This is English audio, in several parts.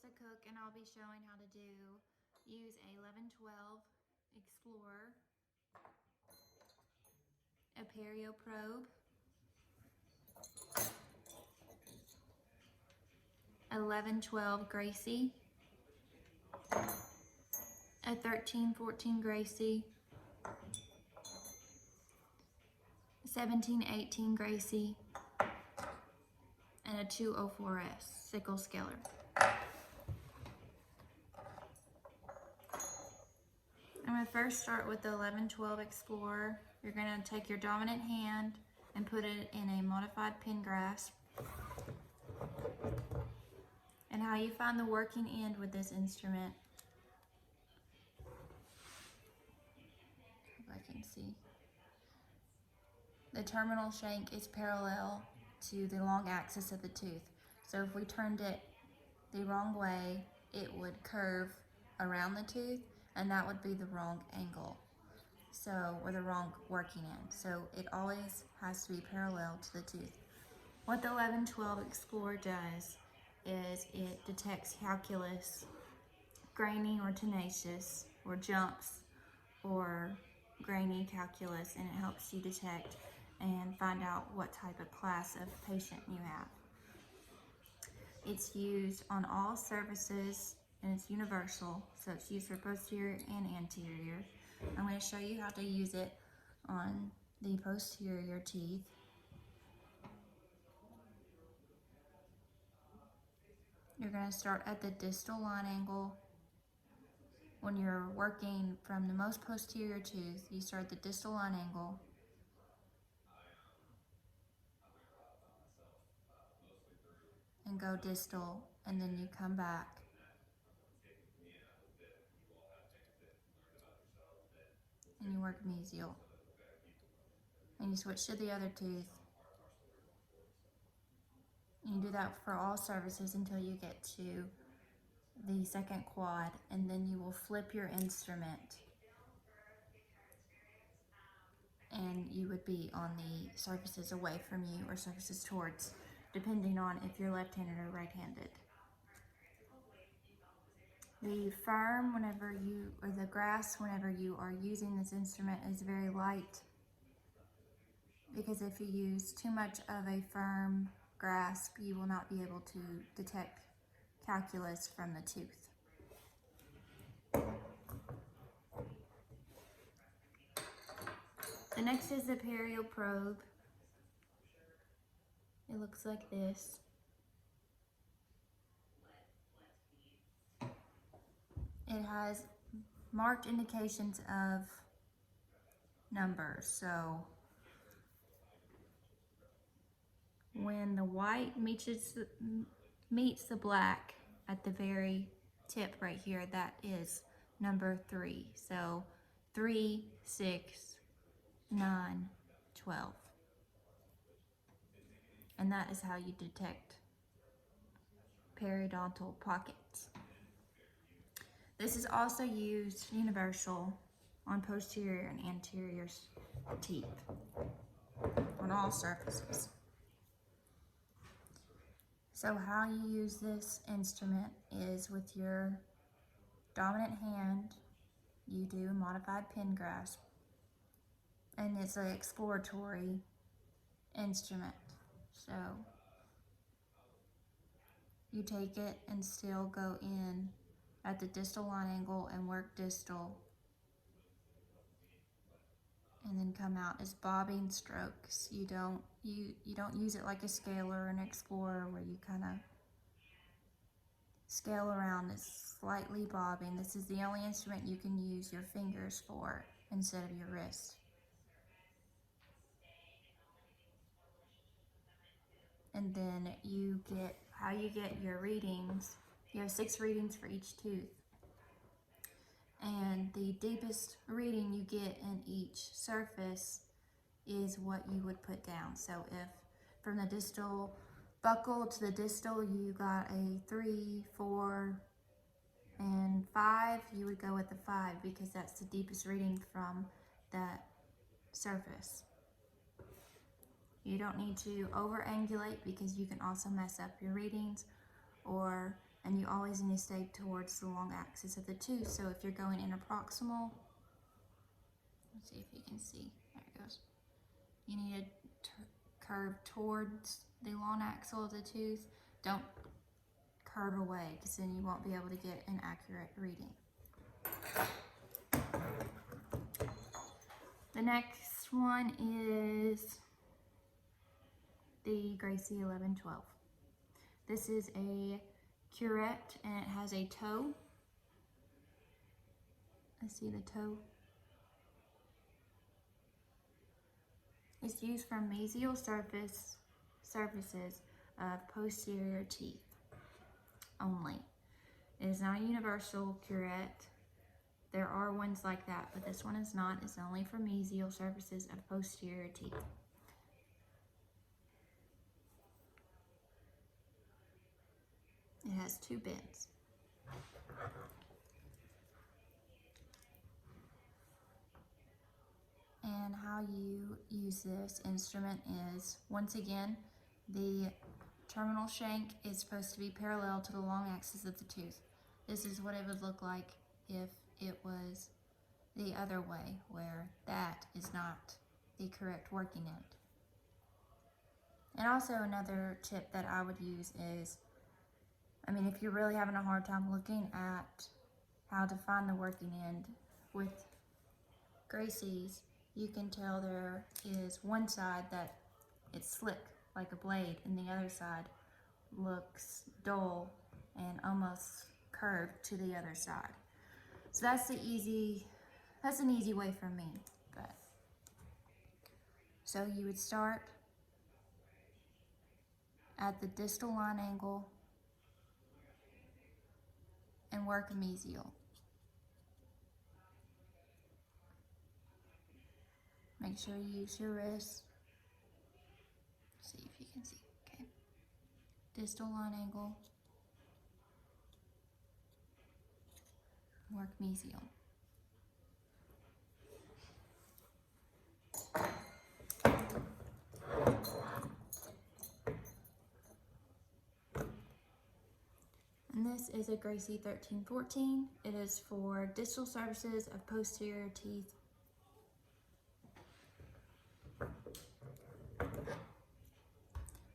a cook, and I'll be showing how to use a 1112 Explorer, a Perio probe, a 1112 Gracie, a 1314 Gracie, 1718 Gracie, and a 204S sickle scaler. I'm going to first start with the 1112 Explorer. You're going to take your dominant hand and put it in a modified pin grasp. And how you find the working end with this instrument, if I can see, the terminal shank is parallel to the long axis of the tooth. So if we turned it the wrong way, it would curve around the tooth, and that would be the wrong angle. So, or the wrong working end. So it always has to be parallel to the tooth. What the 1112 Explorer does is it detects calculus, grainy or tenacious, or jumps or grainy calculus, and it helps you detect and find out what type of class of patient you have. It's used on all surfaces and it's universal, so it's used for posterior and anterior. I'm going to show you how to use it on the posterior teeth. You're going to start at the distal line angle. When you're working from the most posterior tooth, you start at the distal line angle. And go distal, and then you come back. And you work mesial. And you switch to the other tooth. And you do that for all surfaces until you get to the second quad, and then you will flip your instrument. And you would be on the surfaces away from you or surfaces towards, depending on if you're left-handed or right-handed. The firm, or the grasp whenever you are using this instrument, is very light, because if you use too much of a firm grasp, you will not be able to detect calculus from the tooth. The next is the Perio probe. It looks like this. It has marked indications of numbers. So when the white meets the black at the very tip right here, that is number 3. So 3, 6, 9, 12. And that is how you detect periodontal pockets. This is also used universal on posterior and anterior teeth, on all surfaces. So how you use this instrument is with your dominant hand, you do a modified pin grasp, and it's an exploratory instrument. So you take it and still go in at the distal line angle and work distal, and then come out as bobbing strokes. You don't use it like a scaler or an explorer where you kind of scale around. It's slightly bobbing. This is the only instrument you can use your fingers for instead of your wrist. And then how you get your readings. You have 6 readings for each tooth. And the deepest reading you get in each surface is what you would put down. So if from the distal buccal to the distal you got a 3, 4, and 5, you would go with the 5 because that's the deepest reading from that surface. You don't need to over-angulate because you can also mess up your readings, and you you always need to stay towards the long axis of the tooth. So if you're going interproximal, let's see if you can see, there it goes. You need to curve towards the long axle of the tooth. Don't curve away, because then you won't be able to get an accurate reading. The next one is the Gracie 1112. This is a curette and it has a toe. Let's see the toe. It's used for mesial surfaces of posterior teeth only. It is not a universal curette. There are ones like that, but this one is not. It's only for mesial surfaces of posterior teeth. It has 2 bends. And how you use this instrument is, once again, the terminal shank is supposed to be parallel to the long axis of the tooth. This is what it would look like if it was the other way, where that is not the correct working end. And also another tip that I would use is, if you're really having a hard time looking at how to find the working end with Gracie's, you can tell there is one side that it's slick like a blade and the other side looks dull and almost curved to the other side. So that's an easy way for me. So you would start at the distal line angle and work mesial. Make sure you use your wrist. See if you can see. Okay. Distal line angle. Work mesial. And this is a Gracie 1314. It is for distal surfaces of posterior teeth.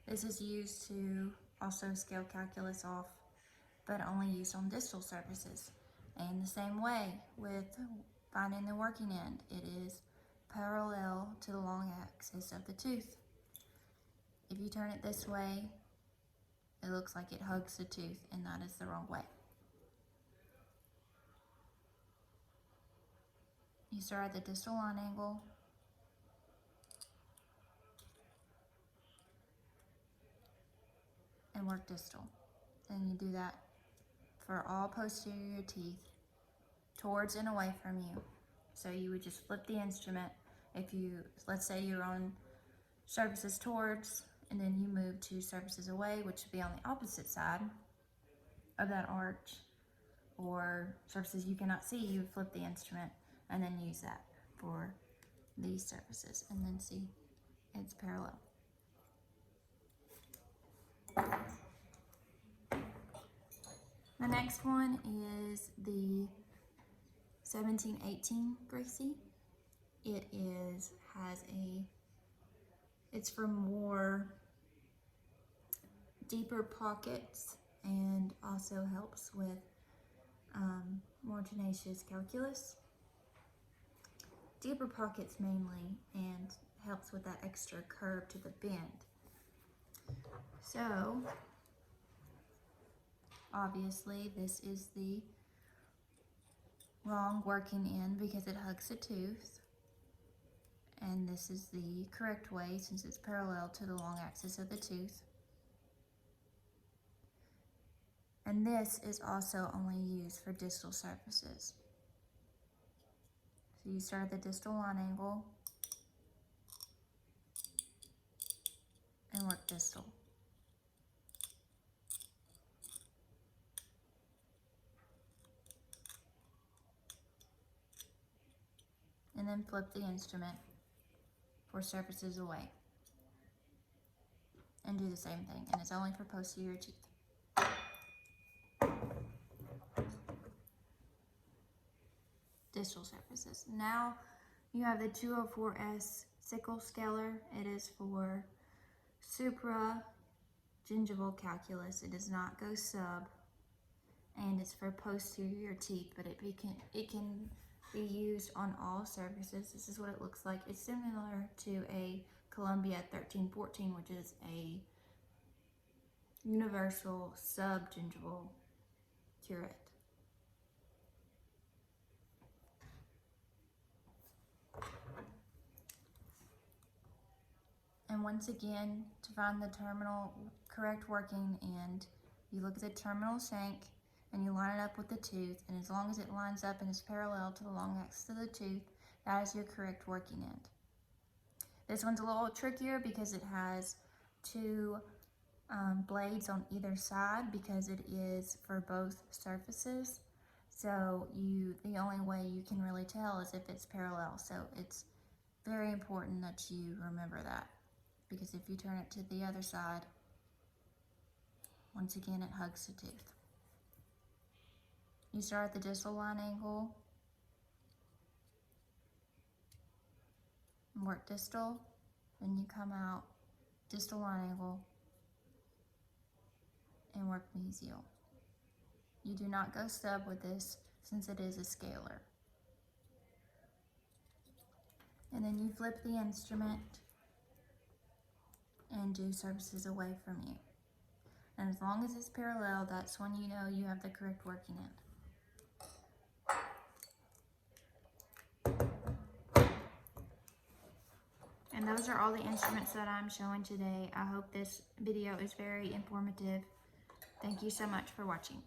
This is used to also scale calculus off, but only used on distal surfaces. And the same way with finding the working end, it is parallel to the long axis of the tooth. If you turn it this way, it looks like it hugs the tooth, and that is the wrong way. You start at the distal line angle, and work distal. And you do that for all posterior teeth, towards and away from you. So you would just flip the instrument. If you, let's say you're on surfaces towards, and then you move to surfaces away, which would be on the opposite side of that arch, or surfaces you cannot see, you would flip the instrument and then use that for these surfaces, and then see it's parallel. The next one is the 1718 Gracie. It's for more deeper pockets and also helps with more tenacious calculus. Deeper pockets mainly, and helps with that extra curve to the bend. So, obviously this is the wrong working end because it hugs the tooth. And this is the correct way since it's parallel to the long axis of the tooth. And this is also only used for distal surfaces. So you start at the distal line angle and work distal. And then flip the instrument for surfaces away. And do the same thing, and it's only for posterior teeth. distal surfaces. Now you have the 204S sickle scaler. It is for supra-gingival calculus. It does not go sub, and it's for posterior teeth, but it can be used on all surfaces. This is what it looks like. It's similar to a Columbia 1314, which is a universal subgingival curette. And once again, to find the terminal correct working end, you look at the terminal shank and you line it up with the tooth, and as long as it lines up and is parallel to the long axis of the tooth, that is your correct working end. This one's a little trickier because it has two blades on either side because it is for both surfaces. So the only way you can really tell is if it's parallel. So it's very important that you remember that, because if you turn it to the other side, once again it hugs the tooth. You start at the distal line angle and work distal, then you come out distal line angle and work mesial. You do not go sub with this since it is a scalar. And then you flip the instrument and do surfaces away from you. And as long as it's parallel, that's when you know you have the correct working end. And those are all the instruments that I'm showing today. I hope this video is very informative. Thank you so much for watching.